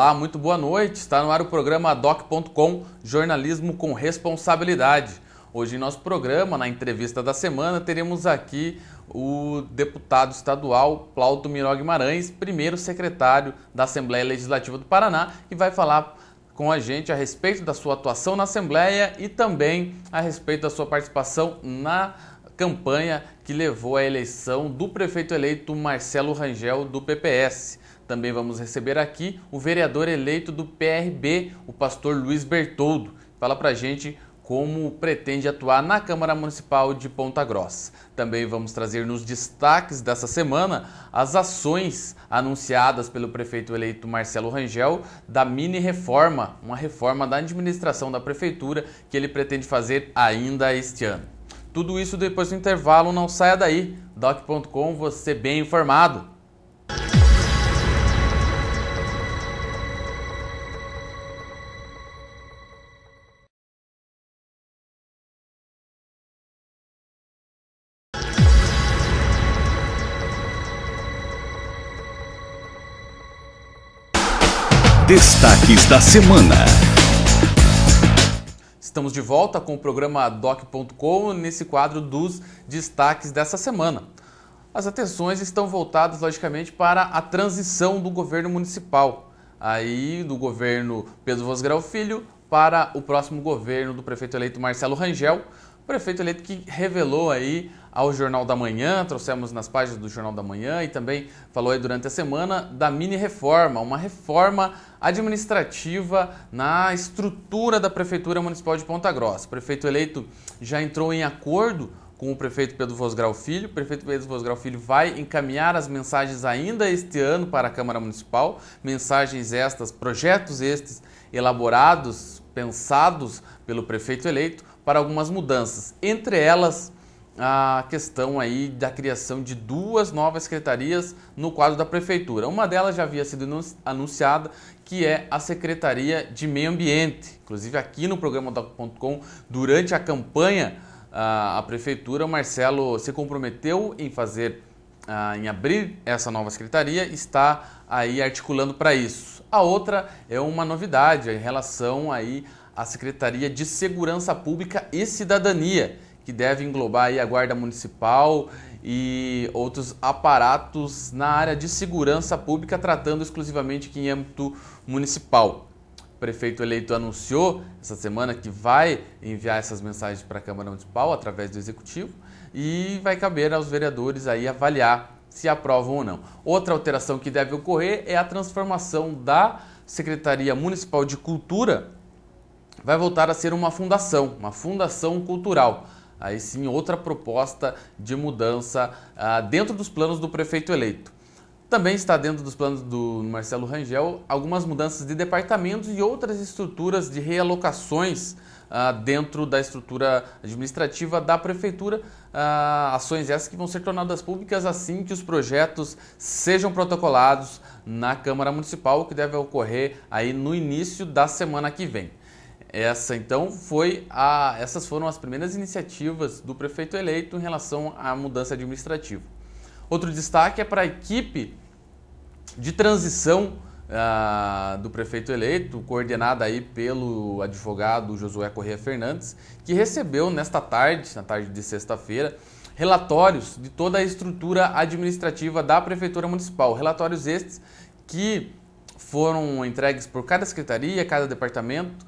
Olá, muito boa noite. Está no ar o programa Doc.com, jornalismo com responsabilidade. Hoje em nosso programa, na entrevista da semana, teremos aqui o deputado estadual Plauto Miró Guimarães, primeiro secretário da Assembleia Legislativa do Paraná, que vai falar com a gente a respeito da sua atuação na Assembleia e também a respeito da sua participação na campanha que levou à eleição do prefeito eleito Marcelo Rangel, do PPS. Também vamos receber aqui o vereador eleito do PRB, o pastor Luiz Bertoldo, que fala pra gente como pretende atuar na Câmara Municipal de Ponta Grossa. Também vamos trazer nos destaques dessa semana as ações anunciadas pelo prefeito eleito Marcelo Rangel da mini-reforma, uma reforma da administração da prefeitura que ele pretende fazer ainda este ano. Tudo isso depois do intervalo, não saia daí. Doc.com, você bem informado. Destaques da semana. Estamos de volta com o programa Doc.com nesse quadro dos destaques dessa semana. As atenções estão voltadas, logicamente, para a transição do governo municipal, aí do governo Pedro Vosgrau Filho para o próximo governo do prefeito eleito Marcelo Rangel, prefeito eleito que revelou aí ao Jornal da Manhã, trouxemos nas páginas do Jornal da Manhã e também falou aí durante a semana da mini-reforma, uma reforma administrativa na estrutura da Prefeitura Municipal de Ponta Grossa. O prefeito eleito já entrou em acordo com o prefeito Pedro Vosgrau Filho. O prefeito Pedro Vosgrau Filho vai encaminhar as mensagens ainda este ano para a Câmara Municipal, mensagens estas, projetos estes elaborados, pensados pelo prefeito eleito para algumas mudanças, entre elas a questão aí da criação de duas novas secretarias no quadro da prefeitura. Uma delas já havia sido anunciada, que é a Secretaria de Meio Ambiente. Inclusive aqui no programa Doc.com, durante a campanha, a prefeitura, o Marcelo se comprometeu em fazer, em abrir essa nova secretaria, está aí articulando para isso. A outra é uma novidade em relação aí à Secretaria de Segurança Pública e Cidadania, que deve englobar aí a Guarda Municipal e outros aparatos na área de segurança pública, tratando exclusivamente aqui em âmbito municipal. O prefeito eleito anunciou essa semana que vai enviar essas mensagens para a Câmara Municipal através do Executivo e vai caber aos vereadores aí avaliar se aprovam ou não. Outra alteração que deve ocorrer é a transformação da Secretaria Municipal de Cultura, vai voltar a ser uma fundação cultural. Aí sim, outra proposta de mudança dentro dos planos do prefeito eleito. Também está dentro dos planos do Marcelo Rangel algumas mudanças de departamentos e outras estruturas de realocações dentro da estrutura administrativa da prefeitura, ações essas que vão ser tornadas públicas assim que os projetos sejam protocolados na Câmara Municipal, que deve ocorrer aí no início da semana que vem. Essas foram as primeiras iniciativas do prefeito eleito em relação à mudança administrativa. Outro destaque é para a equipe de transição do prefeito eleito, coordenada aí pelo advogado Josué Corrêa Fernandes, que recebeu na tarde de sexta-feira, relatórios de toda a estrutura administrativa da Prefeitura Municipal. Relatórios estes que foram entregues por cada secretaria, cada departamento,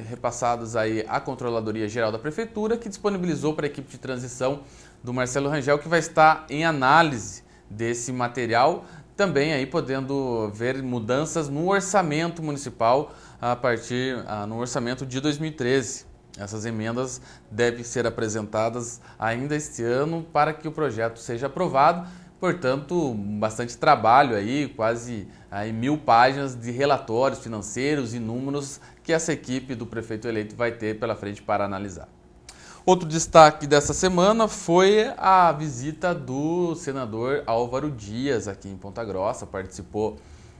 repassados aí à Controladoria Geral da Prefeitura, que disponibilizou para a equipe de transição do Marcelo Rangel, que vai estar em análise desse material, também aí podendo ver mudanças no orçamento municipal a partir no orçamento de 2013. Essas emendas devem ser apresentadas ainda este ano para que o projeto seja aprovado. Portanto, bastante trabalho aí, quase aí 1000 páginas de relatórios financeiros e números que essa equipe do prefeito eleito vai ter pela frente para analisar. Outro destaque dessa semana foi a visita do senador Álvaro Dias aqui em Ponta Grossa. Participou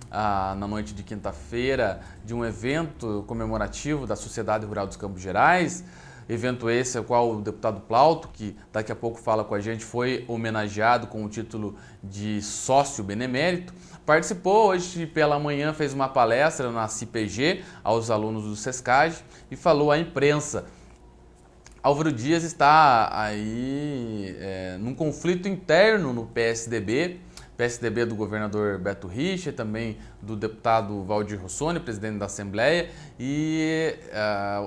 na noite de quinta-feira de um evento comemorativo da Sociedade Rural dos Campos Gerais, evento esse ao qual o deputado Plauto, que daqui a pouco fala com a gente, foi homenageado com o título de sócio benemérito. Participou hoje pela manhã, fez uma palestra na CIPG aos alunos do SESCAG e falou à imprensa. Álvaro Dias está aí num conflito interno no PSDB do governador Beto Richa, também do deputado Valdir Rossoni, presidente da Assembleia, e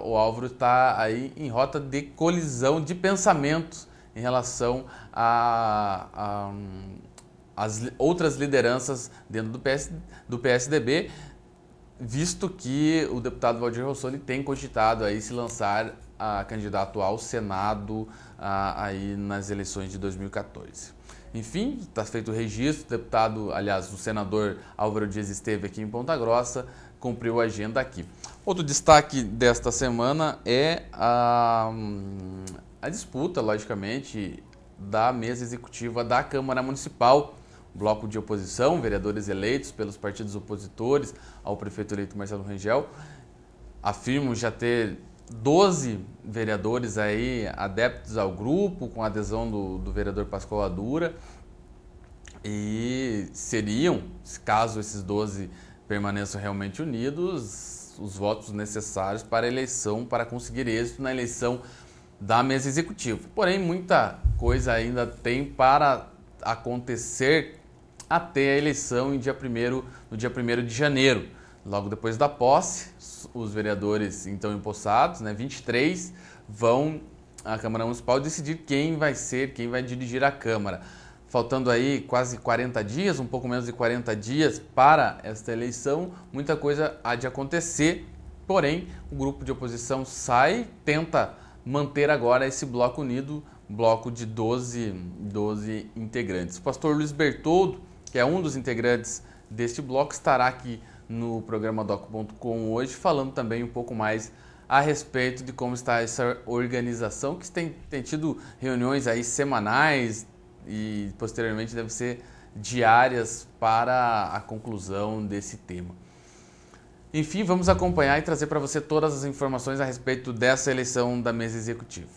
o Álvaro está aí em rota de colisão de pensamentos em relação às outras lideranças dentro do PSDB, visto que o deputado Valdir Rossoni tem cogitado aí se lançar a candidato ao Senado aí nas eleições de 2014. Enfim, está feito o registro, o deputado, aliás, o senador Álvaro Dias esteve aqui em Ponta Grossa, cumpriu a agenda aqui. Outro destaque desta semana é a disputa, logicamente, da mesa executiva da Câmara Municipal. Bloco de oposição, vereadores eleitos pelos partidos opositores ao prefeito eleito Marcelo Rangel, afirmam já ter 12 vereadores aí adeptos ao grupo, com adesão do vereador Pascoal Adura, e seriam, caso esses 12 permaneçam realmente unidos, os votos necessários para a eleição, para conseguir êxito na eleição da mesa executiva. Porém, muita coisa ainda tem para acontecer até a eleição no dia 1º de janeiro. Logo depois da posse, os vereadores então empossados, 23, vão à Câmara Municipal decidir quem vai dirigir a Câmara. Faltando aí quase 40 dias, um pouco menos de 40 dias para esta eleição, muita coisa há de acontecer, porém o grupo de oposição tenta manter agora esse bloco unido, bloco de 12 integrantes. O pastor Luiz Bertoldo, que é um dos integrantes deste bloco, estará aqui no programa Doc.com hoje, falando também um pouco mais a respeito de como está essa organização, que tem tido reuniões aí semanais e posteriormente deve ser diárias para a conclusão desse tema. Enfim, vamos acompanhar e trazer para você todas as informações a respeito dessa eleição da mesa executiva.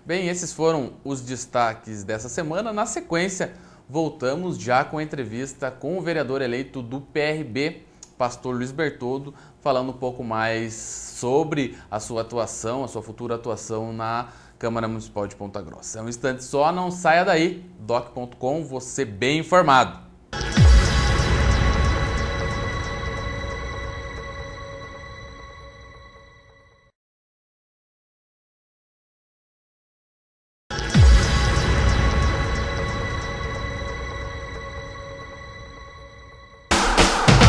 Bem, esses foram os destaques dessa semana. Na sequência, voltamos já com a entrevista com o vereador eleito do PRB, pastor Luiz Bertoldo, falando um pouco mais sobre a sua atuação, a sua futura atuação na Câmara Municipal de Ponta Grossa. É um instante só, não saia daí. Doc.com, você bem informado.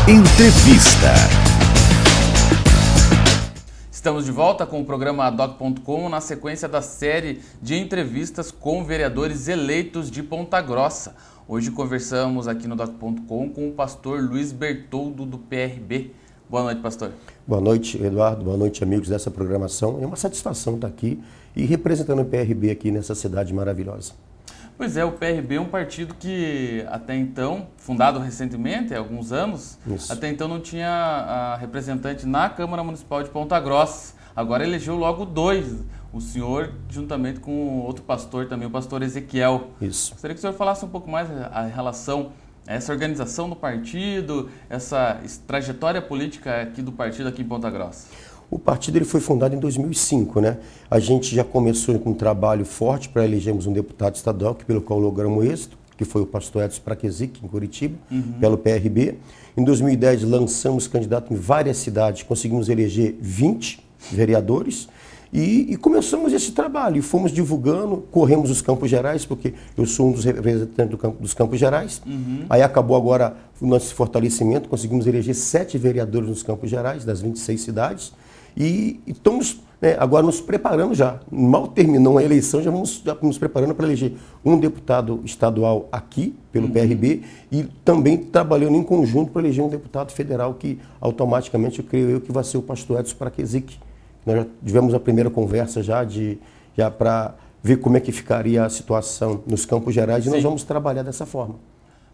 Entrevista. Estamos de volta com o programa Doc.com na sequência da série de entrevistas com vereadores eleitos de Ponta Grossa. Hoje conversamos aqui no Doc.com com o pastor Luiz Bertoldo do PRB. Boa noite, pastor. Boa noite, Eduardo. Boa noite, amigos dessa programação. É uma satisfação estar aqui e representando o PRB aqui nessa cidade maravilhosa. Pois é, o PRB é um partido que até então, fundado recentemente, há alguns anos, até então não tinha representante na Câmara Municipal de Ponta Grossa. Agora elegeu logo 2, o senhor juntamente com outro pastor também, o pastor Ezequiel. Isso. Gostaria que o senhor falasse um pouco mais em relação a essa organização do partido, essa trajetória política aqui do partido aqui em Ponta Grossa. O partido ele foi fundado em 2005, né? A gente já começou com um trabalho forte para elegermos um deputado estadual, pelo qual logramos êxito, que foi o pastor Edson Praquesic, em Curitiba, pelo PRB. Em 2010 lançamos candidato em várias cidades, conseguimos eleger 20 vereadores e começamos esse trabalho. E fomos divulgando, corremos os Campos Gerais, porque eu sou um dos representantes dos Campos Gerais. Aí acabou agora o nosso fortalecimento, conseguimos eleger 7 vereadores nos Campos Gerais, das 26 cidades. E estamos agora nos preparando já. Mal terminou a eleição, já vamos nos preparando para eleger um deputado estadual aqui, pelo PRB, e também trabalhando em conjunto para eleger um deputado federal que automaticamente, eu creio que vai ser o pastor Edson Praquesic. Nós já tivemos a primeira conversa já para ver como é que ficaria a situação nos Campos Gerais e nós vamos trabalhar dessa forma.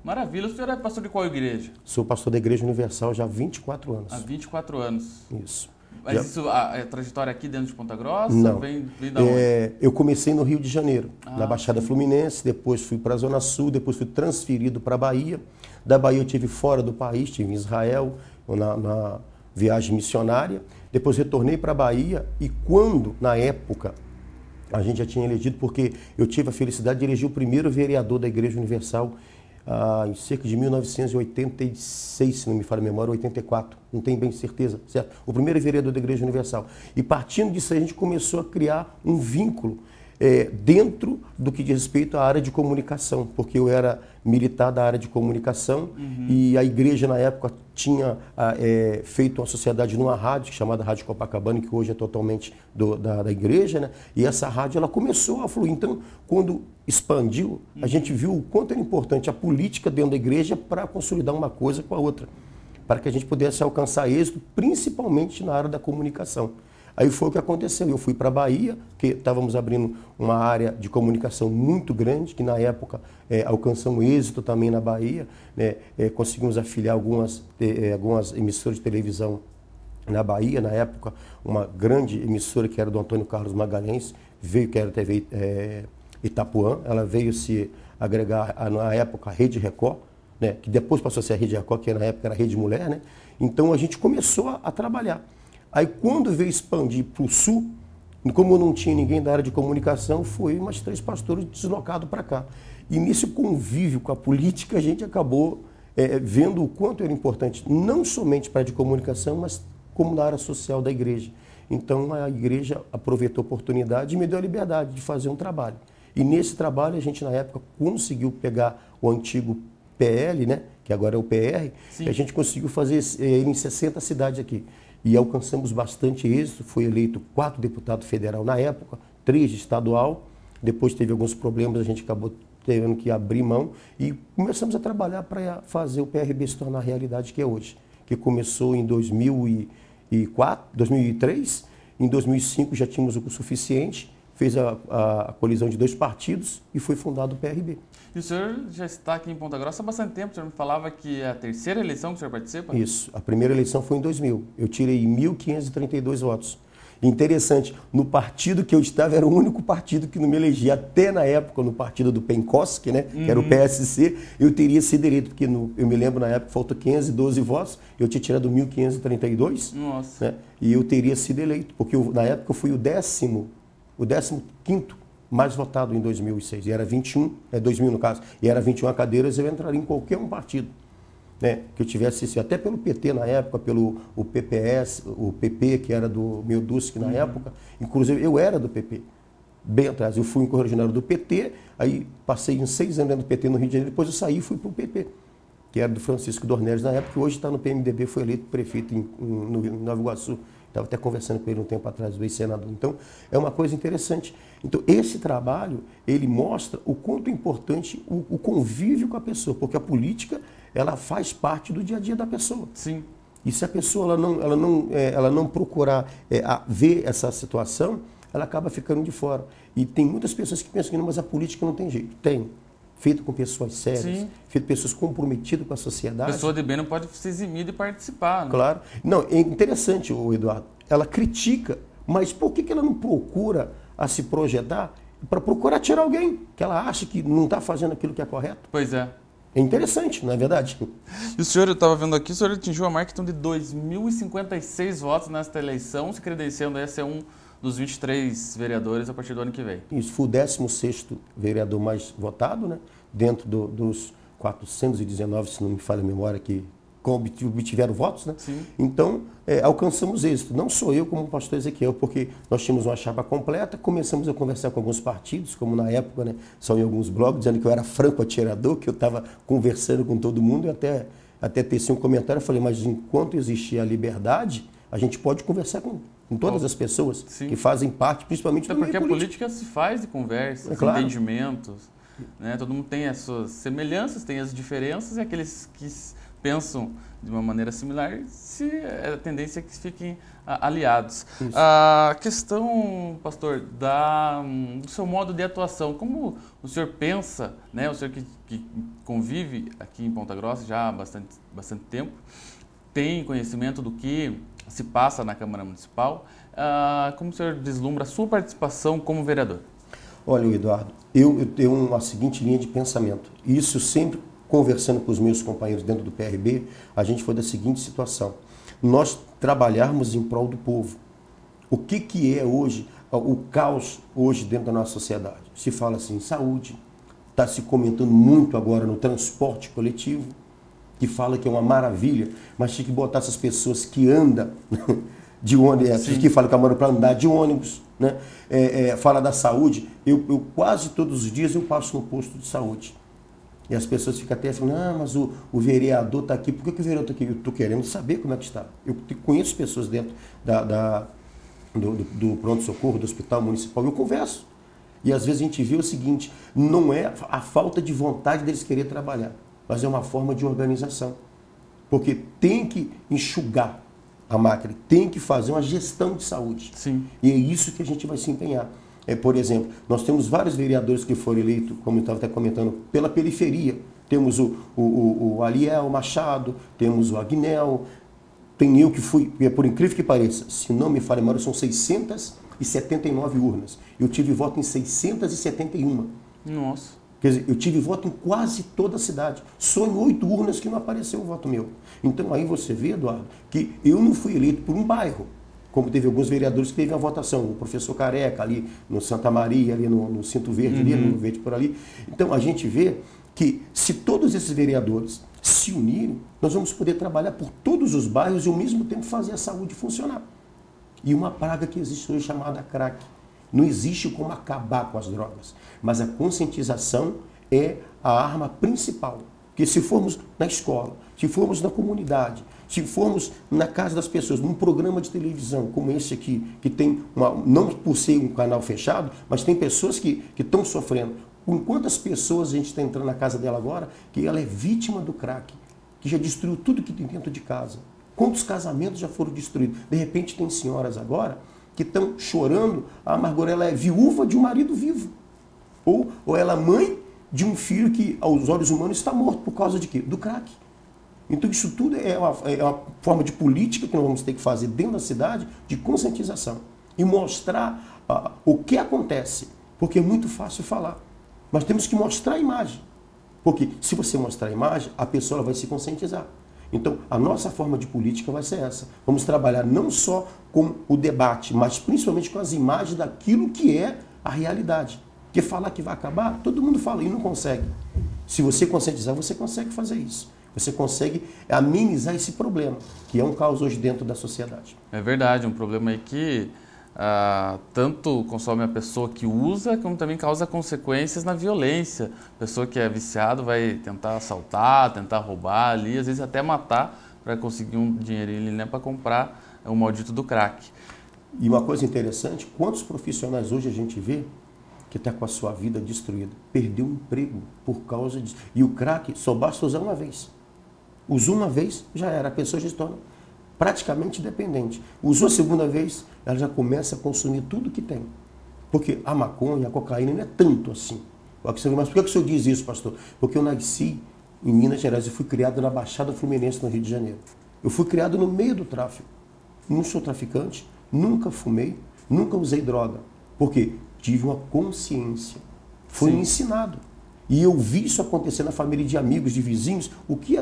Maravilha. O senhor é pastor de qual igreja? Sou pastor da Igreja Universal já há 24 anos. Há 24 anos. Isso. Mas isso, a trajetória aqui dentro de Ponta Grossa? Não. Vem da onde? Eu comecei no Rio de Janeiro, na Baixada Fluminense, depois fui para a Zona Sul, depois fui transferido para a Bahia. Da Bahia eu estive fora do país, estive em Israel, na viagem missionária. Depois retornei para a Bahia e quando, na época, a gente já tinha elegido, porque eu tive a felicidade de eleger o primeiro vereador da Igreja Universal em cerca de 1986, se não me falha a memória, 84, não tenho bem certeza, certo? O primeiro vereador da Igreja Universal. E partindo disso a gente começou a criar um vínculo dentro do que diz respeito à área de comunicação, porque eu era militar da área de comunicação e a igreja na época tinha feito uma sociedade numa rádio chamada Rádio Copacabana, que hoje é totalmente da igreja, né? E essa rádio ela começou a fluir. Então, quando expandiu, a gente viu o quanto era importante a política dentro da igreja para consolidar uma coisa com a outra, para que a gente pudesse alcançar êxito, principalmente na área da comunicação. Aí foi o que aconteceu. Eu fui para a Bahia, que estávamos abrindo uma área de comunicação muito grande, que na época alcançamos êxito também na Bahia, né? Conseguimos afiliar algumas emissoras de televisão na Bahia. Na época, uma grande emissora que era do Antônio Carlos Magalhães, veio, que era a TV Itapuã, ela veio se agregar na época a Rede Record, né? Que depois passou a ser a Rede Record, que na época era a Rede Mulher, né? Então a gente começou a trabalhar. Aí quando veio expandir para o sul, como não tinha ninguém da área de comunicação, foi umas 3 pastores deslocados para cá. E nesse convívio com a política, a gente acabou vendo o quanto era importante, não somente para a área de comunicação, mas como na área social da igreja. Então a igreja aproveitou a oportunidade e me deu a liberdade de fazer um trabalho. E nesse trabalho a gente na época conseguiu pegar o antigo PL, né, que agora é o PR, e a gente conseguiu fazer em 60 cidades aqui. E alcançamos bastante êxito, foi eleito 4 deputados federal na época, 3 de estadual, depois teve alguns problemas, a gente acabou tendo que abrir mão e começamos a trabalhar para fazer o PRB se tornar a realidade que é hoje, que começou em 2004, 2003, em 2005 já tínhamos o suficiente, fez a colisão de 2 partidos e foi fundado o PRB. E o senhor já está aqui em Ponta Grossa há bastante tempo, o senhor me falava que é a 3ª eleição que o senhor participa? Isso, a primeira eleição foi em 2000, eu tirei 1.532 votos. Interessante, no partido que eu estava era o único partido que não me elegia, até na época no partido do Penkoski, né, que era o PSC, eu teria sido eleito, porque eu me lembro na época faltou 512 votos, eu tinha tirado 1.532, né, e eu teria sido eleito, porque na época eu fui o 15º mais votado em 2006, e era 21, 2000 no caso, e era 21 cadeiras, eu entraria em qualquer um partido, né, que eu tivesse, até pelo PT na época, pelo o PPS, o PP, que era do Mildusky na época, inclusive eu era do PP, bem atrás, eu fui correligionário do PT, aí passei uns 6 anos dentro do PT no Rio de Janeiro, depois eu saí e fui para o PP, que era do Francisco Dornelles na época, que hoje está no PMDB, foi eleito prefeito no Nova Iguaçu. Estava até conversando com ele um tempo atrás, do ex-senador. Então, é uma coisa interessante. Então, esse trabalho, ele mostra o quanto é importante o convívio com a pessoa, porque a política, ela faz parte do dia a dia da pessoa. Sim. E se a pessoa ela não procurar ver essa situação, ela acaba ficando de fora. E tem muitas pessoas que pensam que não, mas a política não tem jeito. Tem. Feito com pessoas sérias, feito com pessoas comprometidas com a sociedade. A pessoa de bem não pode se eximir de participar, né? Claro. Não, é interessante, Eduardo. Ela critica, mas por que ela não procura se projetar para procurar tirar alguém que ela acha que não está fazendo aquilo que é correto? Pois é. É interessante, não é verdade? E o senhor, eu estava vendo aqui, o senhor atingiu a marca então, de 2.056 votos nesta eleição, se credenciando a ser um dos 23 vereadores a partir do ano que vem. Isso, fui o 16º vereador mais votado, né? Dentro dos 419, se não me falha a memória, que obtiveram votos, né? Sim. Então, alcançamos êxito. Não sou eu como o pastor Ezequiel, porque nós tínhamos uma chapa completa, começamos a conversar com alguns partidos, como na época, né, só em alguns blogs, dizendo que eu era franco atirador, que eu estava conversando com todo mundo, e até teci um comentário, eu falei, mas enquanto existir a liberdade, a gente pode conversar com todas as pessoas que fazem parte, principalmente do meio político. Porque a política se faz de conversas, claro. Entendimentos, né? Todo mundo tem as suas semelhanças, tem as diferenças, e aqueles que pensam de uma maneira similar, a tendência é que fiquem aliados. Isso. A questão, pastor, do seu modo de atuação, como o senhor pensa, né? O senhor que convive aqui em Ponta Grossa já há bastante tempo, tem conhecimento do que se passa na Câmara Municipal. Como o senhor deslumbra a sua participação como vereador? Olha, Eduardo, eu tenho a seguinte linha de pensamento. Isso sempre conversando com os meus companheiros dentro do PRB, a gente foi da seguinte situação. Nós trabalharmos em prol do povo. O que é hoje, o caos hoje dentro da nossa sociedade? Se fala assim, saúde. Está se comentando muito agora no transporte coletivo, que fala que é uma maravilha, mas tinha que botar essas pessoas que andam de ônibus, que falam que moram para andar de ônibus, né? Fala da saúde, eu quase todos os dias eu passo no posto de saúde. E as pessoas ficam até falando, mas o vereador está aqui. Por que o vereador está aqui? Eu estou querendo saber como é que está. Eu conheço pessoas dentro do pronto-socorro, do hospital municipal, eu converso. E às vezes a gente vê o seguinte, não é a falta de vontade deles querer trabalhar, mas é uma forma de organização. Porque tem que enxugar a máquina, tem que fazer uma gestão de saúde. Sim. E é isso que a gente vai se empenhar. Por exemplo, nós temos vários vereadores que foram eleitos, como eu estava até comentando, pela periferia. Temos o Aliel Machado, temos o Agnel, tem eu que fui, por incrível que pareça, se não me falha a memória, são 679 urnas. Eu tive voto em 671. Nossa. Quer dizer, eu tive voto em quase toda a cidade. Só em 8 urnas que não apareceu o voto meu. Então aí você vê, Eduardo, que eu não fui eleito por um bairro, como teve alguns vereadores que teve a votação, o professor Careca ali no Santa Maria, ali no Cinto Verde, ali no Verde por ali. Então a gente vê que se todos esses vereadores se unirem, nós vamos poder trabalhar por todos os bairros e ao mesmo tempo fazer a saúde funcionar. E uma praga que existe hoje chamada crack. Não existe como acabar com as drogas, mas a conscientização é a arma principal. Porque se formos na escola, se formos na comunidade, se formos na casa das pessoas, num programa de televisão como esse aqui, que tem não por ser um canal fechado, mas tem pessoas que estão sofrendo. Com quantas pessoas a gente está entrando na casa dela agora, que ela é vítima do crack, que já destruiu tudo que tem dentro de casa. Quantos casamentos já foram destruídos? De repente tem senhoras agora que estão chorando, mas agora ela é viúva de um marido vivo. Ou ela é mãe de um filho que, aos olhos humanos, está morto por causa de quê? Do crack. Então isso tudo é uma forma de política que nós vamos ter que fazer dentro da cidade, de conscientização. E mostrar o que acontece. Porque é muito fácil falar. Mas temos que mostrar a imagem. Porque se você mostrar a imagem, a pessoa vai se conscientizar. Então, a nossa forma de política vai ser essa. Vamos trabalhar não só com o debate, mas principalmente com as imagens daquilo que é a realidade. Porque falar que vai acabar, todo mundo fala e não consegue. Se você conscientizar, você consegue fazer isso. Você consegue amenizar esse problema, que é um caos hoje dentro da sociedade. É verdade, um problema aí que tanto consome a pessoa que usa, como também causa consequências na violência. A pessoa que é viciada vai tentar assaltar, tentar roubar ali, às vezes até matar para conseguir um dinheirinho ali, né, para comprar o maldito do crack. E uma coisa interessante, quantos profissionais hoje a gente vê que está com a sua vida destruída, perdeu o emprego por causa disso. E o crack só basta usar uma vez. Usou uma vez, já era, a pessoa já se torna praticamente dependente. Usou a segunda vez, ela já começa a consumir tudo que tem. Porque a maconha, a cocaína não é tanto assim. Mas por que o senhor diz isso, pastor? Porque eu nasci em Minas Gerais, eu fui criado na Baixada Fluminense, no Rio de Janeiro. Eu fui criado no meio do tráfico. Não sou traficante, nunca fumei, nunca usei droga. Porque tive uma consciência. Foi me ensinado. E eu vi isso acontecer na família de amigos, de vizinhos, o que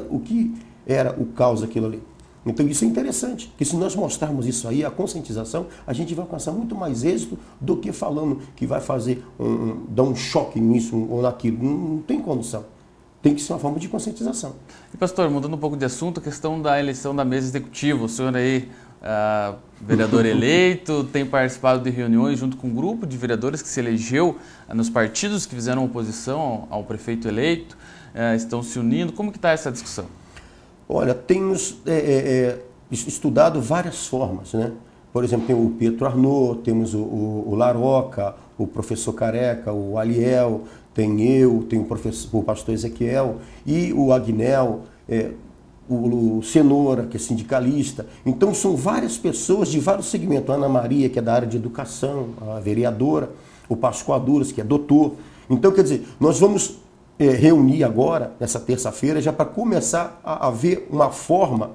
era o caos aquilo ali. Então isso é interessante, porque se nós mostrarmos isso aí, a conscientização, a gente vai alcançar muito mais êxito do que falando que vai fazer, dar um choque nisso ou naquilo. Não tem condição. Tem que ser uma forma de conscientização. E pastor, mudando um pouco de assunto, a questão da eleição da mesa executiva. O senhor aí, vereador eleito, tem participado de reuniões junto com um grupo de vereadores que se elegeu nos partidos que fizeram oposição ao prefeito eleito, estão se unindo. Como que está essa discussão? Olha, temos estudado várias formas, né? Por exemplo, tem o Pietro Arnaud, temos o Laroca, o professor Careca, o Aliel, tem eu, tem o pastor Ezequiel e o Agnel, o Cenoura, que é sindicalista. Então, são várias pessoas de vários segmentos. A Ana Maria, que é da área de educação, a vereadora, o Pascoal Duras, que é doutor. Então, quer dizer, nós vamos reunir agora, nessa terça-feira, já para começar a ver uma forma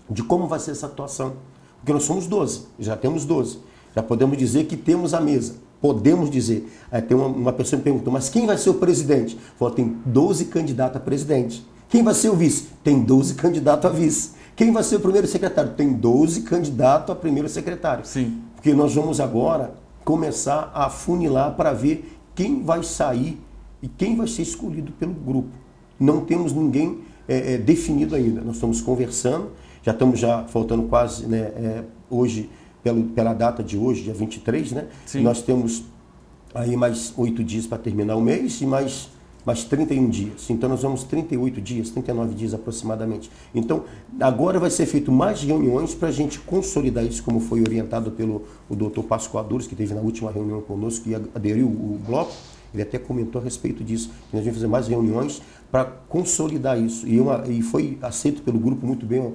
de como vai ser essa atuação. Porque nós somos 12, já temos 12. Já podemos dizer que temos a mesa. Podemos dizer. Aí tem uma pessoa que me perguntou, mas quem vai ser o presidente? Falou, tem 12 candidatos a presidente. Quem vai ser o vice? Tem 12 candidatos a vice. Quem vai ser o primeiro secretário? Tem 12 candidatos a primeiro secretário. Sim. Porque nós vamos agora começar a funilar para ver quem vai sair e quem vai ser escolhido pelo grupo. Não temos ninguém definido ainda. Nós estamos conversando, já estamos faltando quase, hoje, pela data de hoje, dia 23, né? Sim. Nós temos aí mais 8 dias para terminar o mês e mais 31 dias. Então nós vamos 38 dias, 39 dias aproximadamente. Então agora vai ser feito mais reuniões para a gente consolidar isso, como foi orientado pelo doutor Pascoal Adores, que teve na última reunião conosco e aderiu o bloco. Ele até comentou a respeito disso, que nós vamos fazer mais reuniões para consolidar isso. E foi aceito pelo grupo muito bem. Eu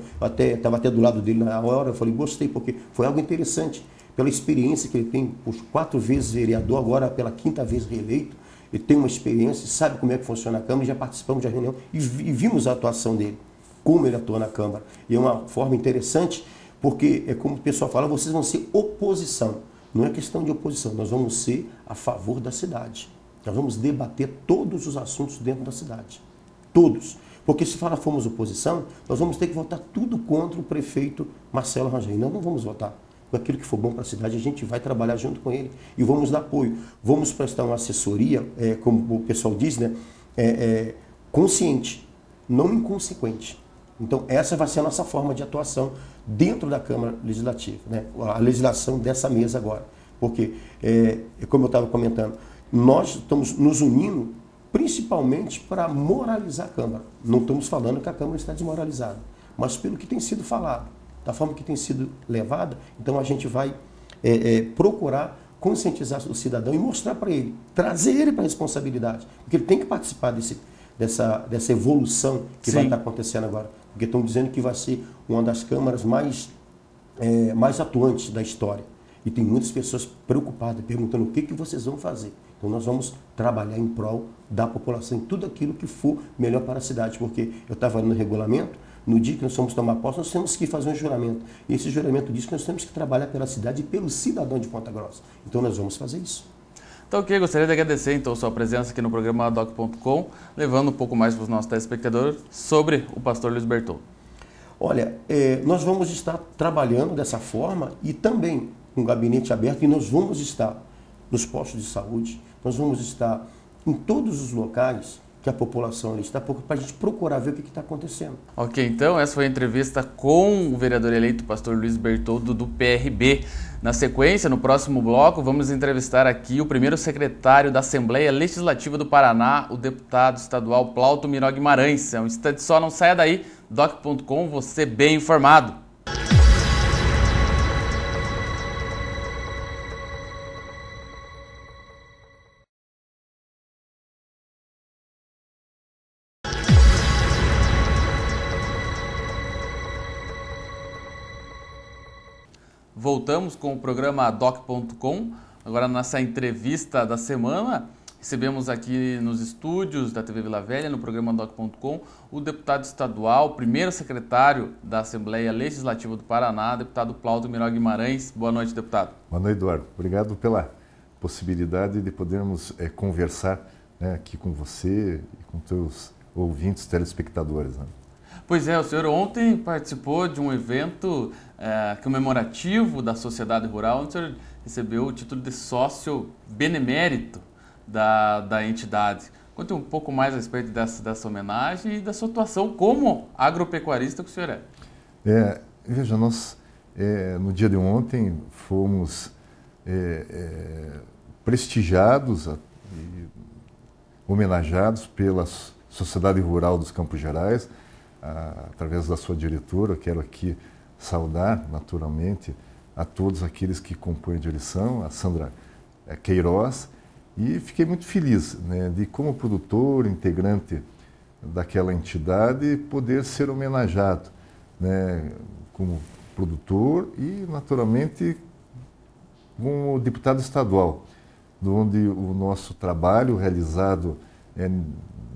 estava até do lado dele na hora, eu falei, gostei, porque foi algo interessante. Pela experiência que ele tem, por 4 vezes vereador, agora pela 5ª vez reeleito, ele tem uma experiência, sabe como é que funciona a Câmara, já participamos da reunião e vimos a atuação dele, como ele atua na Câmara. E é uma forma interessante, porque é como o pessoal fala, vocês vão ser oposição. Não é questão de oposição, nós vamos ser a favor da cidade. Nós vamos debater todos os assuntos dentro da cidade. Todos. Porque se formos oposição, nós vamos ter que votar tudo contra o prefeito Marcelo Rangel. Nós não vamos votar. Aquilo que for bom para a cidade, a gente vai trabalhar junto com ele e vamos dar apoio. Vamos prestar uma assessoria, como o pessoal diz, né? Consciente, não inconsequente. Então, essa vai ser a nossa forma de atuação dentro da Câmara Legislativa, né? A legislação dessa mesa agora. Porque, como eu estava comentando, nós estamos nos unindo principalmente para moralizar a Câmara. Não estamos falando que a Câmara está desmoralizada, mas pelo que tem sido falado, da forma que tem sido levada, então a gente vai procurar conscientizar o cidadão e mostrar para ele, trazer ele para a responsabilidade, porque ele tem que participar dessa evolução que vai estar acontecendo agora, porque estão dizendo que vai ser uma das câmaras mais atuantes da história. E tem muitas pessoas preocupadas, perguntando o que vocês vão fazer. Então nós vamos trabalhar em prol da população, em tudo aquilo que for melhor para a cidade, porque eu estava no regulamento, no dia que nós vamos tomar posse, nós temos que fazer um juramento. E esse juramento diz que nós temos que trabalhar pela cidade e pelo cidadão de Ponta Grossa. Então nós vamos fazer isso. Então, ok, gostaria de agradecer então sua presença aqui no programa Doc.com, levando um pouco mais para os nossos telespectadores sobre o pastor Luiz Bertoldo. Olha, nós vamos estar trabalhando dessa forma e também com o gabinete aberto, e nós vamos estar nos postos de saúde, nós vamos estar em todos os locais que a população ali está, para a gente procurar ver o que está acontecendo. Ok, então essa foi a entrevista com o vereador eleito, pastor Luiz Bertoldo, do PRB. Na sequência, no próximo bloco, vamos entrevistar aqui o primeiro secretário da Assembleia Legislativa do Paraná, o deputado estadual Plauto Miró Guimarães. É um instante só, não saia daí, doc.com, você bem informado. Voltamos com o programa Doc.com. Agora, nessa entrevista da semana, recebemos aqui nos estúdios da TV Vila Velha, no programa Doc.com, o deputado estadual, primeiro secretário da Assembleia Legislativa do Paraná, deputado Plauto Miró Guimarães. Boa noite, deputado. Boa noite, Eduardo. Obrigado pela possibilidade de podermos conversar aqui com você e com teus ouvintes, telespectadores. Né? Pois é, o senhor ontem participou de um evento comemorativo da sociedade rural, onde o senhor recebeu o título de sócio benemérito da entidade. Conte um pouco mais a respeito dessa homenagem e da sua atuação como agropecuarista que o senhor é. Veja, nós no dia de ontem fomos prestigiados e homenageados pela Sociedade Rural dos Campos Gerais, através da sua diretora. Quero aqui saudar, naturalmente, a todos aqueles que compõem a direção, a Sandra Queiroz, e fiquei muito feliz, né, de, como produtor, integrante daquela entidade, poder ser homenageado, né, como produtor e, naturalmente, como deputado estadual, onde o nosso trabalho realizado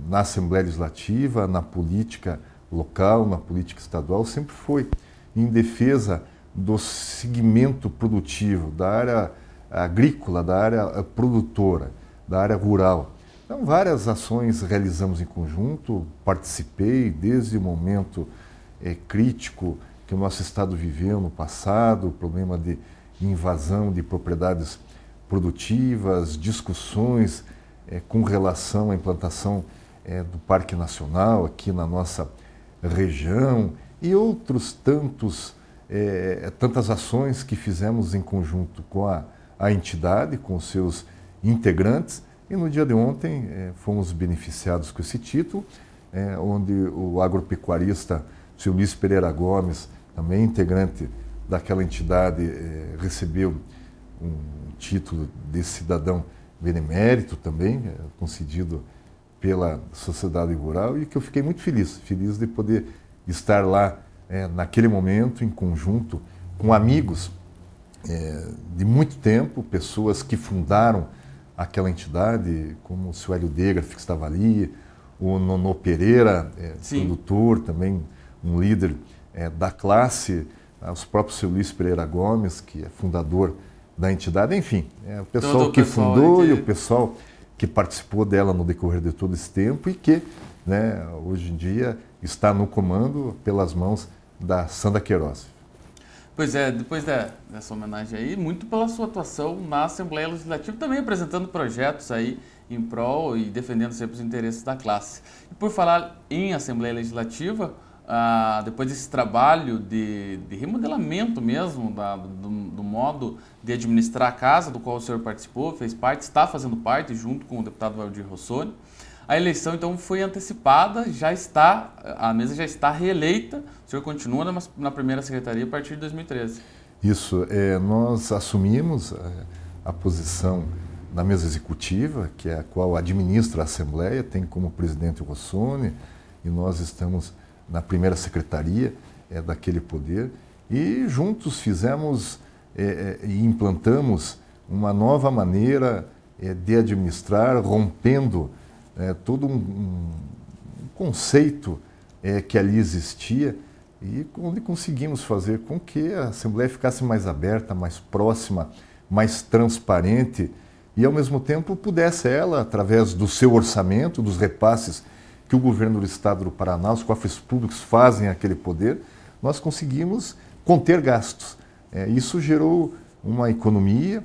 na Assembleia Legislativa, na política local, na política estadual, sempre foi em defesa do segmento produtivo, da área agrícola, da área produtora, da área rural. Então, várias ações realizamos em conjunto, participei desde o momento crítico que o nosso Estado viveu no passado, o problema de invasão de propriedades produtivas, discussões com relação à implantação do Parque Nacional aqui na nossa região e outros tantas ações que fizemos em conjunto com a entidade, com os seus integrantes. E no dia de ontem fomos beneficiados com esse título, onde o agropecuarista seu Luiz Pereira Gomes, também integrante daquela entidade, recebeu um título de cidadão benemérito também, concedido pela Sociedade Rural, e que eu fiquei muito feliz de poder estar lá naquele momento, em conjunto com amigos de muito tempo, pessoas que fundaram aquela entidade, como o seu Hélio Degraf, que estava ali, o Nonô Pereira, produtor, também um líder da classe, os próprios seu Luiz Pereira Gomes, que é fundador da entidade, enfim, o pessoal que fundou e o pessoal que participou dela no decorrer de todo esse tempo e que, hoje em dia, está no comando pelas mãos da Sandra Queiroz. Pois é, depois dessa homenagem aí, muito pela sua atuação na Assembleia Legislativa, também apresentando projetos aí em prol e defendendo sempre os interesses da classe. E por falar em Assembleia Legislativa, depois desse trabalho de remodelamento mesmo do modo de administrar a casa, do qual o senhor participou, fez parte, está fazendo parte, junto com o deputado Valdir Rossoni, a eleição então foi antecipada, a mesa já está reeleita, o senhor continua na primeira secretaria a partir de 2013. Isso, nós assumimos a posição na mesa executiva, que é a qual administra a Assembleia, tem como presidente o Rossoni, e nós estamos na primeira secretaria daquele poder, e juntos fizemos e implantamos uma nova maneira de administrar, rompendo todo um conceito que ali existia, e onde conseguimos fazer com que a Assembleia ficasse mais aberta, mais próxima, mais transparente, e ao mesmo tempo pudesse ela, através do seu orçamento, dos repasses que o governo do Estado do Paraná, os cofres públicos fazem aquele poder, nós conseguimos conter gastos. Isso gerou uma economia,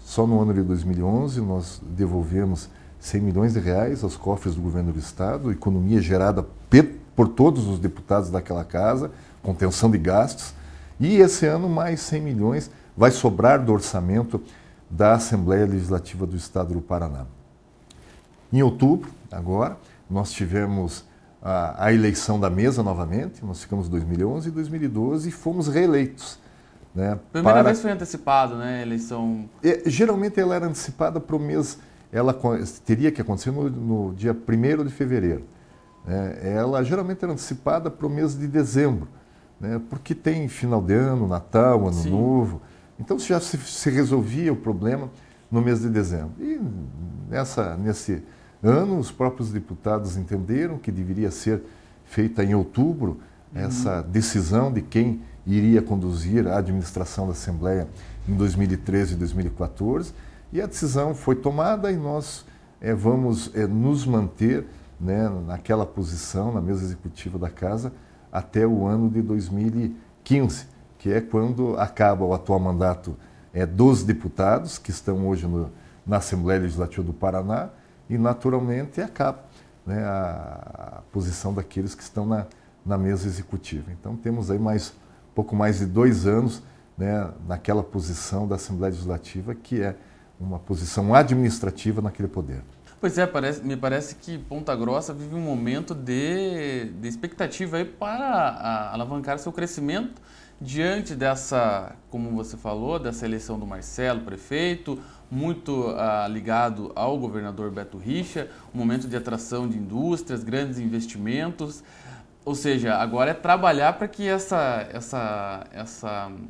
só no ano de 2011 nós devolvemos 100 milhões de reais aos cofres do governo do Estado, economia gerada por todos os deputados daquela casa, contenção de gastos, e esse ano mais 100 milhões vai sobrar do orçamento da Assembleia Legislativa do Estado do Paraná. Em outubro, agora, nós tivemos a eleição da mesa novamente, nós ficamos em 2011 e 2012 e fomos reeleitos. Primeira vez foi antecipada, a eleição? Geralmente ela era antecipada para o mês, ela teria que acontecer no dia 1º de fevereiro. Ela geralmente era antecipada para o mês de dezembro, porque tem final de ano, Natal, Ano Novo, então já se resolvia o problema no mês de dezembro. E nesse ano, os próprios deputados entenderam que deveria ser feita em outubro essa decisão de quem iria conduzir a administração da Assembleia em 2013 e 2014, e a decisão foi tomada e nós vamos nos manter naquela posição, na mesa executiva da Casa, até o ano de 2015, que é quando acaba o atual mandato dos deputados que estão hoje na Assembleia Legislativa do Paraná, e naturalmente acaba a posição daqueles que estão na mesa executiva. Então temos aí pouco mais de 2 anos naquela posição da Assembleia Legislativa, que é uma posição administrativa naquele poder. Pois é, me parece que Ponta Grossa vive um momento de expectativa aí para alavancar seu crescimento diante dessa, como você falou, dessa eleição do Marcelo, prefeito, muito ligado ao governador Beto Richa, um momento de atração de indústrias, grandes investimentos. Ou seja, agora é trabalhar para que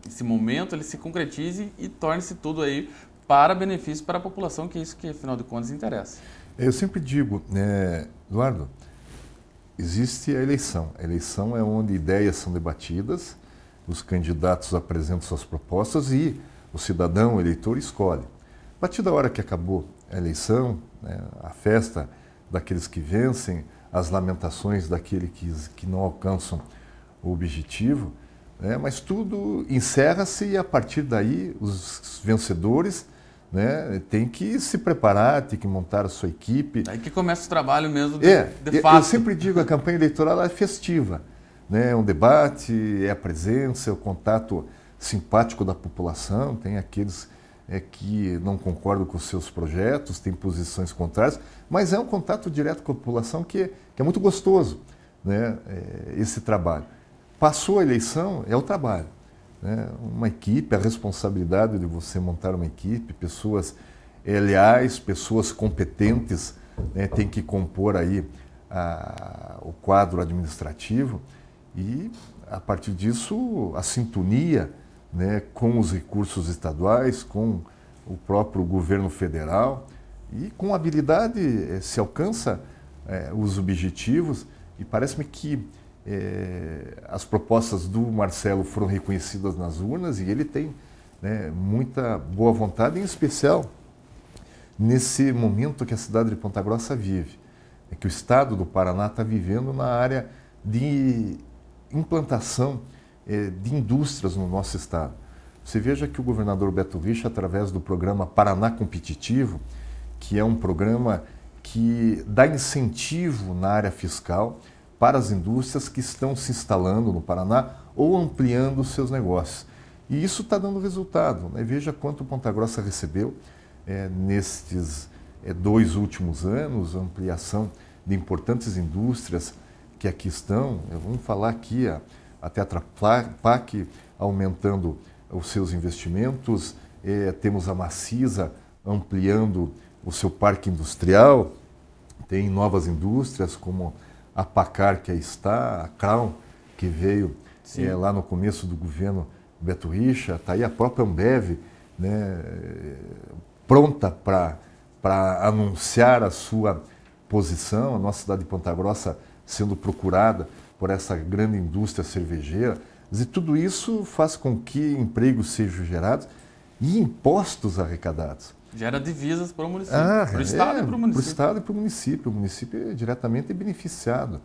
esse momento ele se concretize e torne-se tudo aí para benefício para a população, que é isso que, afinal de contas, interessa. Eu sempre digo, Eduardo, existe a eleição. A eleição é onde ideias são debatidas, os candidatos apresentam suas propostas e o cidadão, o eleitor, escolhe. A partir da hora que acabou a eleição, né, a festa daqueles que vencem, as lamentações daqueles que não alcançam o objetivo, né, mas tudo encerra-se e a partir daí os vencedores, né, têm que se preparar, têm que montar a sua equipe. Aí que começa o trabalho mesmo de fato. Eu sempre digo, a campanha eleitoral é festiva, né, é um debate, é a presença, é o contato simpático da população, tem aqueles que não concordam com os seus projetos, têm posições contrárias, mas é um contato direto com a população que é muito gostoso, né, esse trabalho. Passou a eleição, é o trabalho. Né, uma equipe, a responsabilidade de você montar uma equipe, pessoas leais, pessoas competentes, né, tem que compor aí o quadro administrativo e, a partir disso, a sintonia, né, com os recursos estaduais, com o próprio governo federal e com habilidade se alcança os objetivos e parece-me que as propostas do Marcelo foram reconhecidas nas urnas e ele tem, né, muita boa vontade, em especial nesse momento que a cidade de Ponta Grossa vive, que o estado do Paraná está vivendo na área de implantação de indústrias no nosso estado. Você veja que o governador Beto Richa, através do programa Paraná Competitivo, que é um programa que dá incentivo na área fiscal para as indústrias que estão se instalando no Paraná ou ampliando seus negócios. E isso está dando resultado, né? Veja quanto Ponta Grossa recebeu nestes 2 últimos anos, a ampliação de importantes indústrias que aqui estão. Vamos falar aqui a Tetra Pak aumentando os seus investimentos, temos a Macisa ampliando o seu parque industrial, tem novas indústrias como a Pacar, que aí está, a Crown, que veio lá no começo do governo Beto Richa, está aí a própria Ambev, né, pronta para anunciar a sua posição, a nossa cidade de Ponta Grossa sendo procurada por essa grande indústria cervejeira. E tudo isso faz com que empregos sejam gerados e impostos arrecadados. Gera divisas para o município, para o Estado e para o município. Para o Estado e para o município. O município é diretamente beneficiado,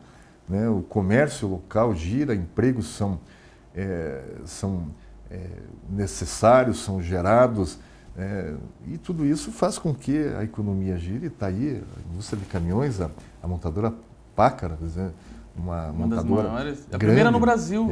né? O comércio local gira, empregos são necessários, são gerados, e tudo isso faz com que a economia gire. Está aí a indústria de caminhões, a montadora Pacar, uma montadora das maiores, a grande, primeira no Brasil.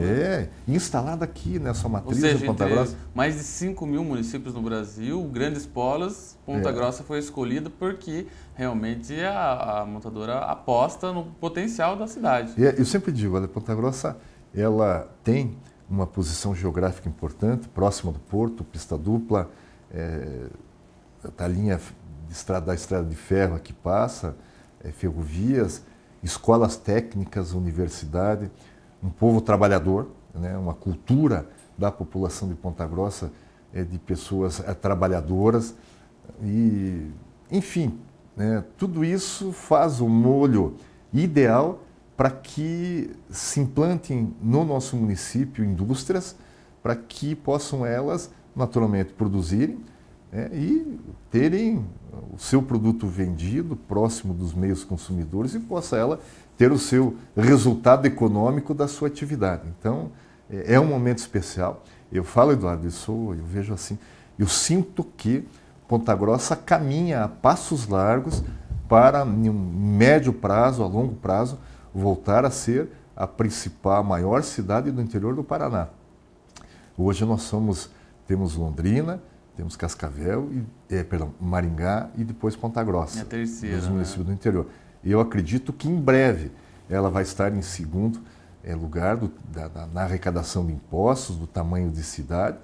Instalada aqui nessa matriz. Ou seja, de Ponta Grossa. Mais de 5 mil municípios no Brasil, grandes polos, Ponta Grossa foi escolhida porque realmente a montadora aposta no potencial da cidade. Eu sempre digo, olha, Ponta Grossa ela tem uma posição geográfica importante, próxima do porto, pista dupla, a linha da estrada de ferro que passa, ferrovias, escolas técnicas, universidade, um povo trabalhador, né, uma cultura da população de Ponta Grossa, de pessoas trabalhadoras. E, enfim, né, tudo isso faz o molho ideal para que se implantem no nosso município indústrias, para que possam elas, naturalmente, produzirem e terem o seu produto vendido próximo dos meios consumidores e possa ela ter o seu resultado econômico da sua atividade. Então, é um momento especial. Eu falo, Eduardo, eu vejo assim, eu sinto que Ponta Grossa caminha a passos largos para, em um médio prazo, a longo prazo, voltar a ser a principal, a maior cidade do interior do Paraná. Hoje nós temos Londrina, temos Cascavel, Maringá e depois Ponta Grossa, dos municípios do interior. E eu acredito que em breve ela vai estar em segundo lugar na arrecadação de impostos, do tamanho de cidade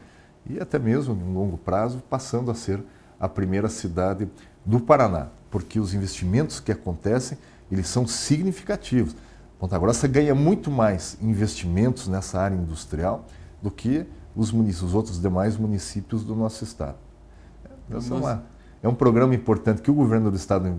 e até mesmo, em longo prazo, passando a ser a primeira cidade do Paraná, porque os investimentos que acontecem, eles são significativos. Ponta Grossa ganha muito mais investimentos nessa área industrial do que os outros demais municípios do nosso estado. Então, é um programa importante que o governo do estado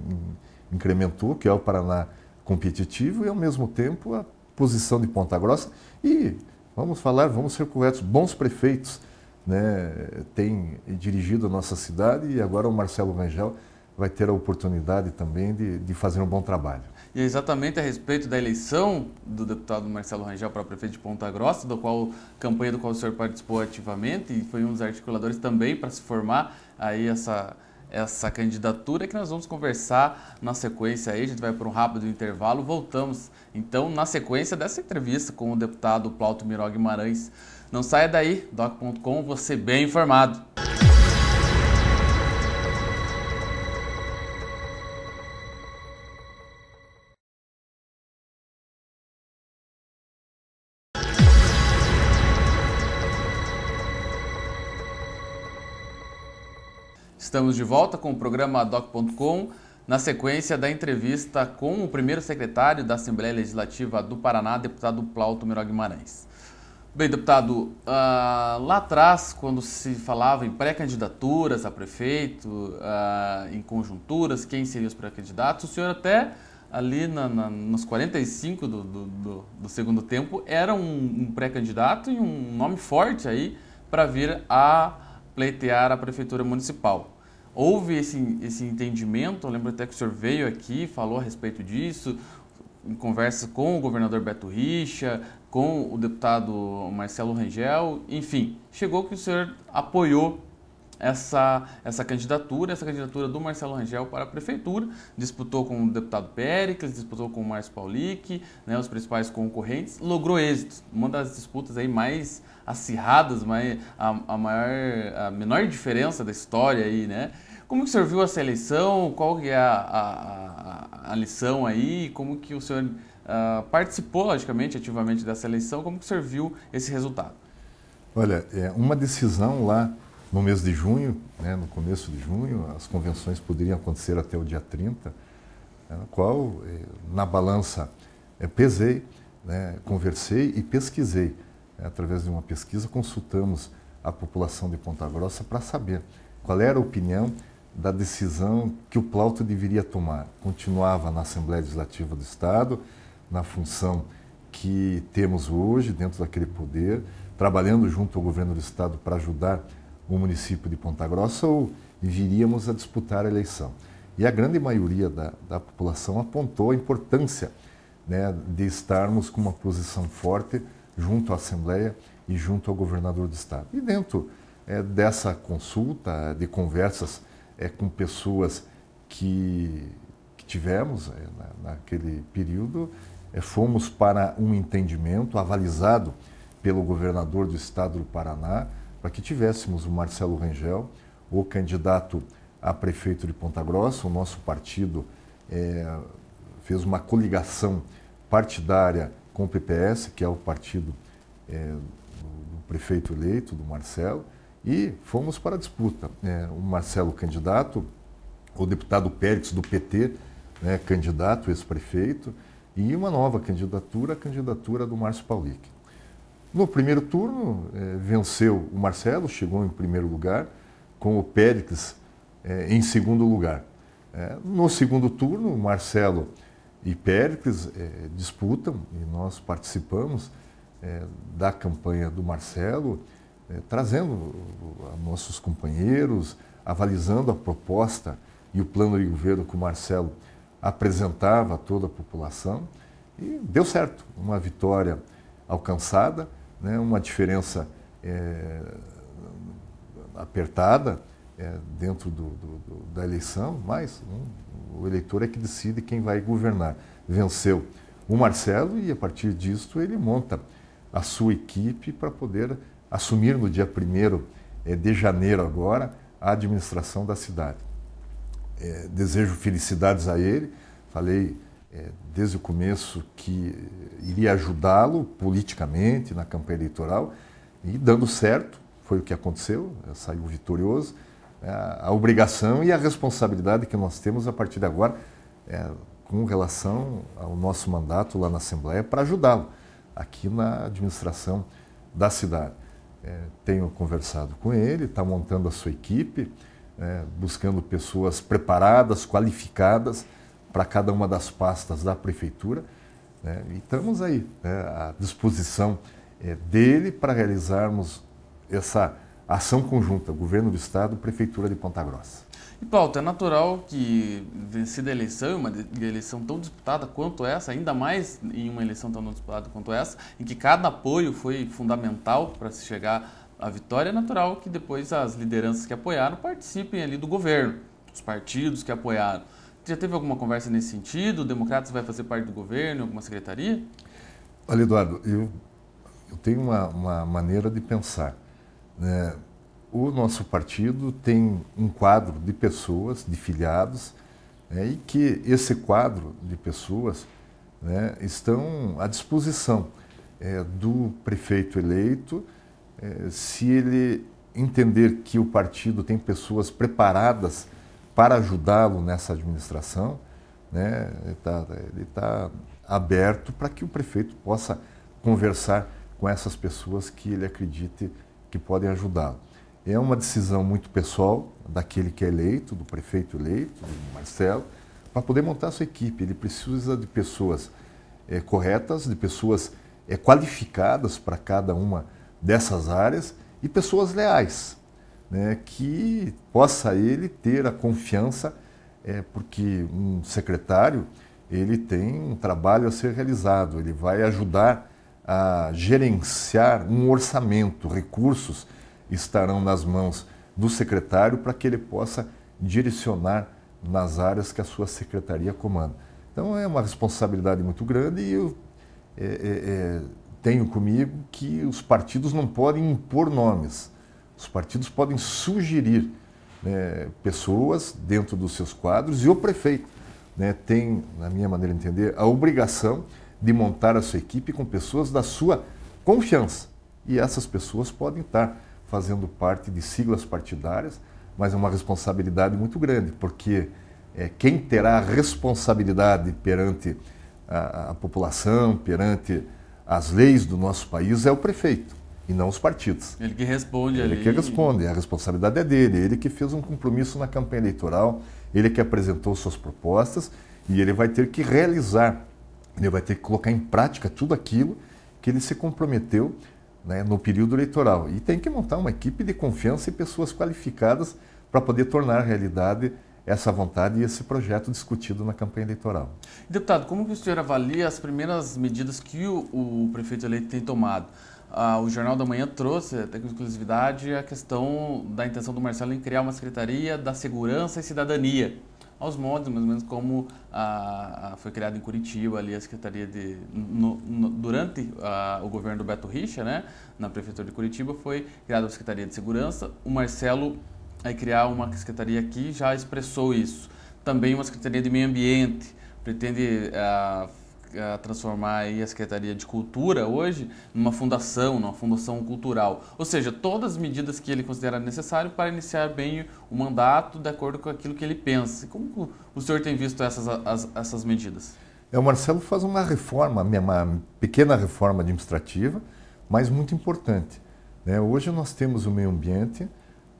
incrementou, que é o Paraná Competitivo, e ao mesmo tempo a posição de Ponta Grossa. E Vamos falar, vamos ser corretos. Bons prefeitos, né, têm dirigido a nossa cidade e agora o Marcelo Rangel vai ter a oportunidade também de fazer um bom trabalho. E é exatamente a respeito da eleição do deputado Marcelo Rangel para prefeito de Ponta Grossa, campanha do qual o senhor participou ativamente e foi um dos articuladores também para se formar aí essa candidatura, que nós vamos conversar na sequência aí. A gente vai para um rápido intervalo, voltamos então na sequência dessa entrevista com o deputado Plauto Miró Guimarães. Não saia daí, doc.com, você bem informado. Estamos de volta com o programa doc.com, na sequência da entrevista com o primeiro secretário da Assembleia Legislativa do Paraná, deputado Plauto Miró Guimarães. Bem, deputado, lá atrás, quando se falava em pré-candidaturas a prefeito, em conjunturas, quem seriam os pré-candidatos, o senhor até ali nos 45 do segundo tempo era um pré-candidato e um nome forte aí para vir a pleitear a prefeitura municipal. Houve esse entendimento, eu lembro até que o senhor veio aqui, falou a respeito disso, em conversa com o governador Beto Richa, com o deputado Marcelo Rangel, enfim, chegou que o senhor apoiou essa candidatura do Marcelo Rangel para a prefeitura, disputou com o deputado Péricles, disputou com o Márcio Paulic, né, os principais concorrentes, logrou êxitos, uma das disputas aí mais acirradas, a menor diferença da história aí, né? Como que o senhor viu essa eleição? Qual que é a lição aí? Como que o senhor participou, logicamente, ativamente dessa eleição? Como que o senhor viu esse resultado? Olha, uma decisão lá no mês de junho, né, no começo de junho, as convenções poderiam acontecer até o dia 30, na qual, na balança, pesei, né, conversei e pesquisei. Através de uma pesquisa, consultamos a população de Ponta Grossa para saber qual era a opinião da decisão que o Plauto deveria tomar. Continuava na Assembleia Legislativa do Estado, na função que temos hoje, dentro daquele poder, trabalhando junto ao governo do Estado para ajudar o município de Ponta Grossa, ou viríamos a disputar a eleição. E a grande maioria da população apontou a importância, né, de estarmos com uma posição forte junto à Assembleia e junto ao governador do Estado. E dentro dessa consulta, de conversas com pessoas que tivemos naquele período, fomos para um entendimento avalizado pelo governador do Estado do Paraná, para que tivéssemos o Marcelo Rangel, o candidato a prefeito de Ponta Grossa. O nosso partido fez uma coligação partidária com o PPS, que é o partido do prefeito eleito, do Marcelo, e fomos para a disputa. O Marcelo candidato, o deputado Pérez do PT, né, candidato, ex-prefeito, e uma nova candidatura, a candidatura do Márcio Paulic. No primeiro turno, venceu o Marcelo, chegou em primeiro lugar, com o Pérez em segundo lugar. No segundo turno, Marcelo e Péricles disputam, e nós participamos da campanha do Marcelo, trazendo a nossos companheiros, avalizando a proposta e o plano de governo que o Marcelo apresentava a toda a população, e deu certo, uma vitória alcançada, né, uma diferença apertada dentro da eleição, mas o eleitor é que decide quem vai governar. Venceu o Marcelo e, a partir disso, ele monta a sua equipe para poder assumir no dia 1º de janeiro agora a administração da cidade. Desejo felicidades a ele, falei desde o começo que iria ajudá-lo politicamente na campanha eleitoral e, dando certo, foi o que aconteceu, saiu vitorioso. A obrigação e a responsabilidade que nós temos a partir de agora com relação ao nosso mandato lá na Assembleia para ajudá-lo aqui na administração da cidade. Tenho conversado com ele, está montando a sua equipe, buscando pessoas preparadas, qualificadas para cada uma das pastas da prefeitura, e estamos aí à disposição dele para realizarmos essa ação conjunta, Governo do Estado, Prefeitura de Ponta Grossa. E, Paulo, é natural que, vencida a eleição, uma eleição tão disputada quanto essa, ainda mais em uma eleição tão disputada quanto essa, em que cada apoio foi fundamental para se chegar à vitória, é natural que depois as lideranças que apoiaram participem ali do governo, os partidos que apoiaram. Já teve alguma conversa nesse sentido? O Democratas vai fazer parte do governo, alguma secretaria? Olha, Eduardo, eu tenho uma maneira de pensar, né? O nosso partido tem um quadro de pessoas, de filiados, e que esse quadro de pessoas, né, estão à disposição do prefeito eleito, se ele entender que o partido tem pessoas preparadas para ajudá-lo nessa administração, né, ele está aberto para que o prefeito possa conversar com essas pessoas que ele acredite que podem ajudá-lo. É uma decisão muito pessoal daquele que é eleito, do prefeito eleito, do Marcelo, para poder montar a sua equipe. Ele precisa de pessoas corretas, de pessoas qualificadas para cada uma dessas áreas e pessoas leais, né, que possa ele ter a confiança, porque um secretário ele tem um trabalho a ser realizado, ele vai ajudar a gerenciar um orçamento, recursos estarão nas mãos do secretário para que ele possa direcionar nas áreas que a sua secretaria comanda. Então é uma responsabilidade muito grande e eu tenho comigo que os partidos não podem impor nomes, os partidos podem sugerir, né, pessoas dentro dos seus quadros e o prefeito, né, tem, na minha maneira de entender, a obrigação de montar a sua equipe com pessoas da sua confiança e essas pessoas podem estar fazendo parte de siglas partidárias, mas é uma responsabilidade muito grande, porque quem terá a responsabilidade perante a população, perante as leis do nosso país é o prefeito, e não os partidos. Ele que responde ali. Ele que responde, a responsabilidade é dele, ele que fez um compromisso na campanha eleitoral, ele que apresentou suas propostas, e ele vai ter que realizar, ele vai ter que colocar em prática tudo aquilo que ele se comprometeu, né, no período eleitoral. E tem que montar uma equipe de confiança e pessoas qualificadas para poder tornar realidade essa vontade e esse projeto discutido na campanha eleitoral. Deputado, como que o senhor avalia as primeiras medidas que o prefeito eleito tem tomado? O Jornal da Manhã trouxe, até com exclusividade, a questão da intenção do Marcelo em criar uma Secretaria da Segurança e Cidadania, aos modos, mais ou menos como foi criada em Curitiba, ali a Secretaria durante o governo do Beto Richa, né, na Prefeitura de Curitiba, foi criada a Secretaria de Segurança. O Marcelo vai criar uma secretaria que já expressou isso. Também uma Secretaria de Meio Ambiente, pretende transformar aí a Secretaria de Cultura hoje numa fundação cultural. Ou seja, todas as medidas que ele considera necessário para iniciar bem o mandato de acordo com aquilo que ele pensa. Como o senhor tem visto essas medidas? O Marcelo faz uma reforma, uma pequena reforma administrativa, mas muito importante, né? Hoje nós temos o meio ambiente,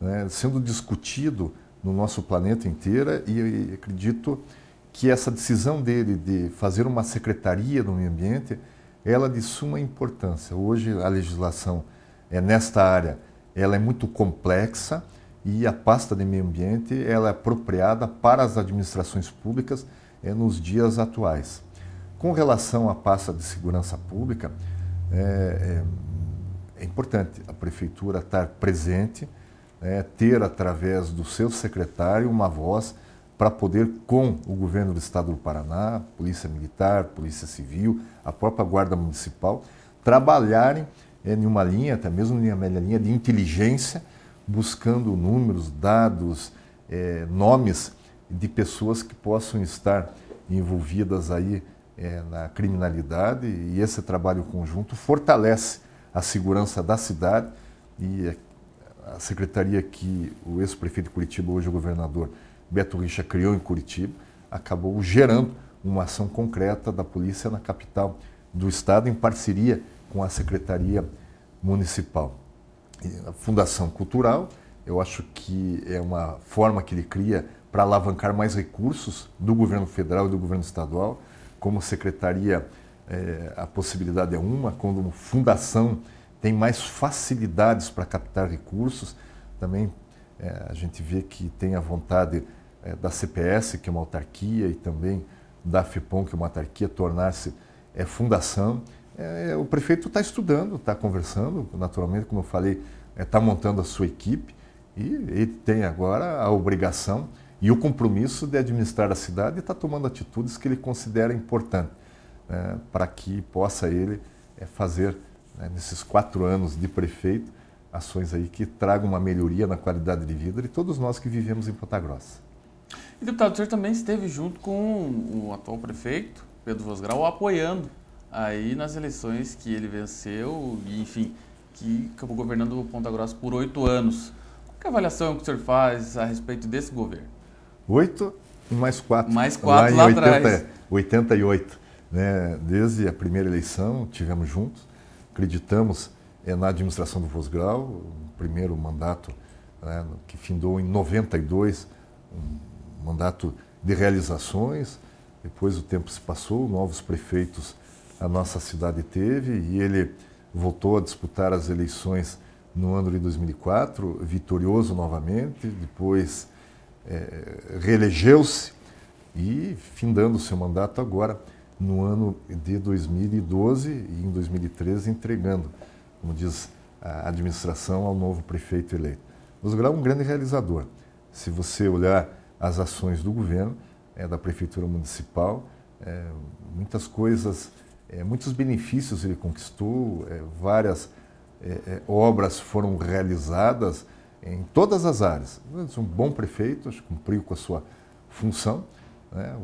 né, sendo discutido no nosso planeta inteiro e acredito que essa decisão dele de fazer uma secretaria do meio ambiente, ela é de suma importância. Hoje a legislação nesta área, ela é muito complexa e a pasta de meio ambiente, ela é apropriada para as administrações públicas nos dias atuais. Com relação à pasta de segurança pública, é importante a prefeitura estar presente, ter através do seu secretário uma voz para poder, com o governo do Estado do Paraná, Polícia Militar, Polícia Civil, a própria Guarda Municipal, trabalharem em uma linha, até mesmo em uma linha de inteligência, buscando números, dados, nomes de pessoas que possam estar envolvidas aí na criminalidade, e esse trabalho conjunto fortalece a segurança da cidade e a secretaria que o ex-prefeito de Curitiba, hoje o governador Beto Richa, criou em Curitiba, acabou gerando uma ação concreta da polícia na capital do estado, em parceria com a Secretaria Municipal. E a Fundação Cultural, eu acho que é uma forma que ele cria para alavancar mais recursos do governo federal e do governo estadual, como Secretaria a possibilidade é uma, quando uma fundação tem mais facilidades para captar recursos, também a gente vê que tem a vontade da CPS, que é uma autarquia, e também da FEPOM, que é uma autarquia, tornar-se fundação. O prefeito está estudando, está conversando, naturalmente, como eu falei, está montando a sua equipe, e ele tem agora a obrigação e o compromisso de administrar a cidade e está tomando atitudes que ele considera importantes, para que possa ele fazer, nesses 4 anos de prefeito, ações aí que tragam uma melhoria na qualidade de vida de todos nós que vivemos em Ponta Grossa. E, deputado, o senhor também esteve junto com o atual prefeito, Pedro Vosgrau, apoiando aí nas eleições que ele venceu e, enfim, que acabou governando Ponta Grossa por 8 anos. Qual que é a avaliação que o senhor faz a respeito desse governo? 8 e mais 4. Mais 4 lá atrás. 88. Né? Desde a primeira eleição, tivemos juntos, acreditamos na administração do Vosgrau, o primeiro mandato, né, que findou em 92, um mandato de realizações. Depois o tempo se passou, novos prefeitos a nossa cidade teve, e ele voltou a disputar as eleições no ano de 2004, vitorioso novamente, depois reelegeu-se e findando o seu mandato agora no ano de 2012 e em 2013 entregando, como diz a administração, ao novo prefeito eleito. Vosgrau é um grande realizador. Se você olhar as ações do governo, da Prefeitura Municipal, muitas coisas, muitos benefícios ele conquistou, várias obras foram realizadas em todas as áreas. Um bom prefeito, acho que cumpriu com a sua função, né?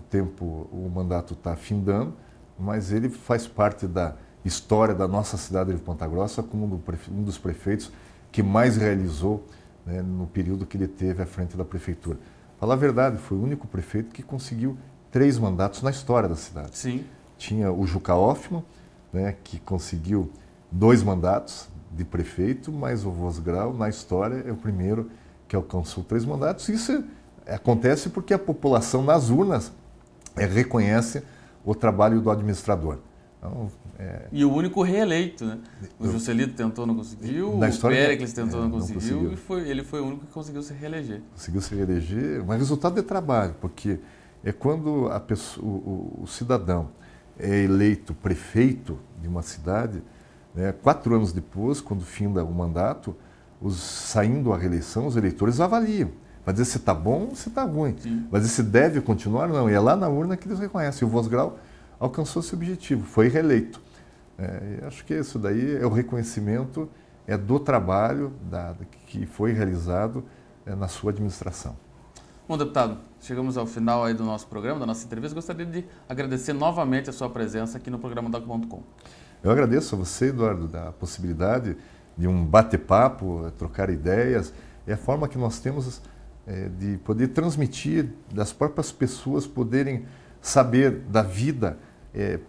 O mandato está findando, mas ele faz parte da história da nossa cidade de Ponta Grossa como um dos prefeitos que mais realizou, né, no período que ele teve à frente da prefeitura. Falar a verdade, foi o único prefeito que conseguiu 3 mandatos na história da cidade. Sim. Tinha o Juca Hoffmann, né, que conseguiu 2 mandatos de prefeito, mas o Vosgrau, na história, é o primeiro que alcançou 3 mandatos. Isso acontece porque a população nas urnas reconhece o trabalho do administrador. Então, E o único reeleito, né? O Juscelino tentou, não conseguiu, na o Péricles tentou, não conseguiu, e ele foi o único que conseguiu se reeleger. Conseguiu se reeleger, mas resultado de trabalho, porque é quando o cidadão é eleito prefeito de uma cidade, né, 4 anos depois, quando finda o mandato, saindo a reeleição, os eleitores avaliam. Vai dizer se está bom ou se está ruim. Sim. Vai dizer se deve continuar ou não. E é lá na urna que eles reconhecem. O Vosgrau alcançou esse objetivo, foi reeleito. Acho que isso daí é o reconhecimento do trabalho que foi realizado na sua administração. Bom, deputado, chegamos ao final aí do nosso programa, da nossa entrevista. Gostaria de agradecer novamente a sua presença aqui no programa Doc.com. Eu agradeço a você, Eduardo, da possibilidade de um bate-papo, trocar ideias. É a forma que nós temos de poder transmitir, das próprias pessoas poderem saber da vida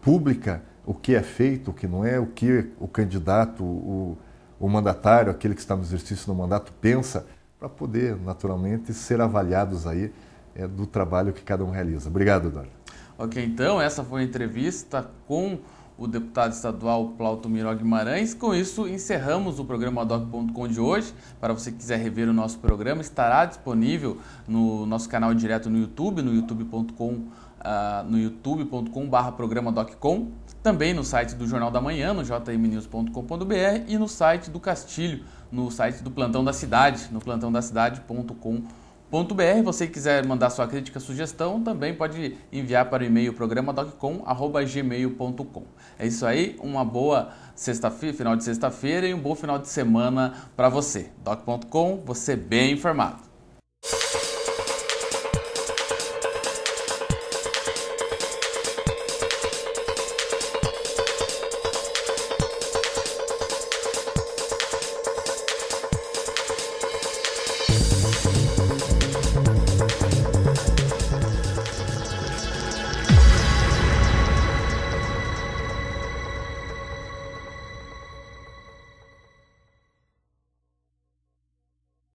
pública, o que é feito, o que não é, o que o candidato, o mandatário, aquele que está no exercício do mandato, pensa, para poder, naturalmente, ser avaliados aí do trabalho que cada um realiza. Obrigado, Eduardo. Ok, então, essa foi a entrevista com o deputado estadual Plautomiro Guimarães. Com isso, encerramos o programa Doc.com de hoje. Para você que quiser rever o nosso programa, estará disponível no nosso canal direto no YouTube, no youtube.com/programa-doc.com, também no site do Jornal da Manhã, no jmnews.com.br, e no site do Castilho, no site do Plantão da Cidade, no plantãodacidade.com.br. Você que quiser mandar sua crítica, sugestão, também pode enviar para o e-mail programadocom@gmail.com. É isso aí, uma boa sexta-feira, final de sexta-feira, e um bom final de semana para você. Doc.com, você bem informado.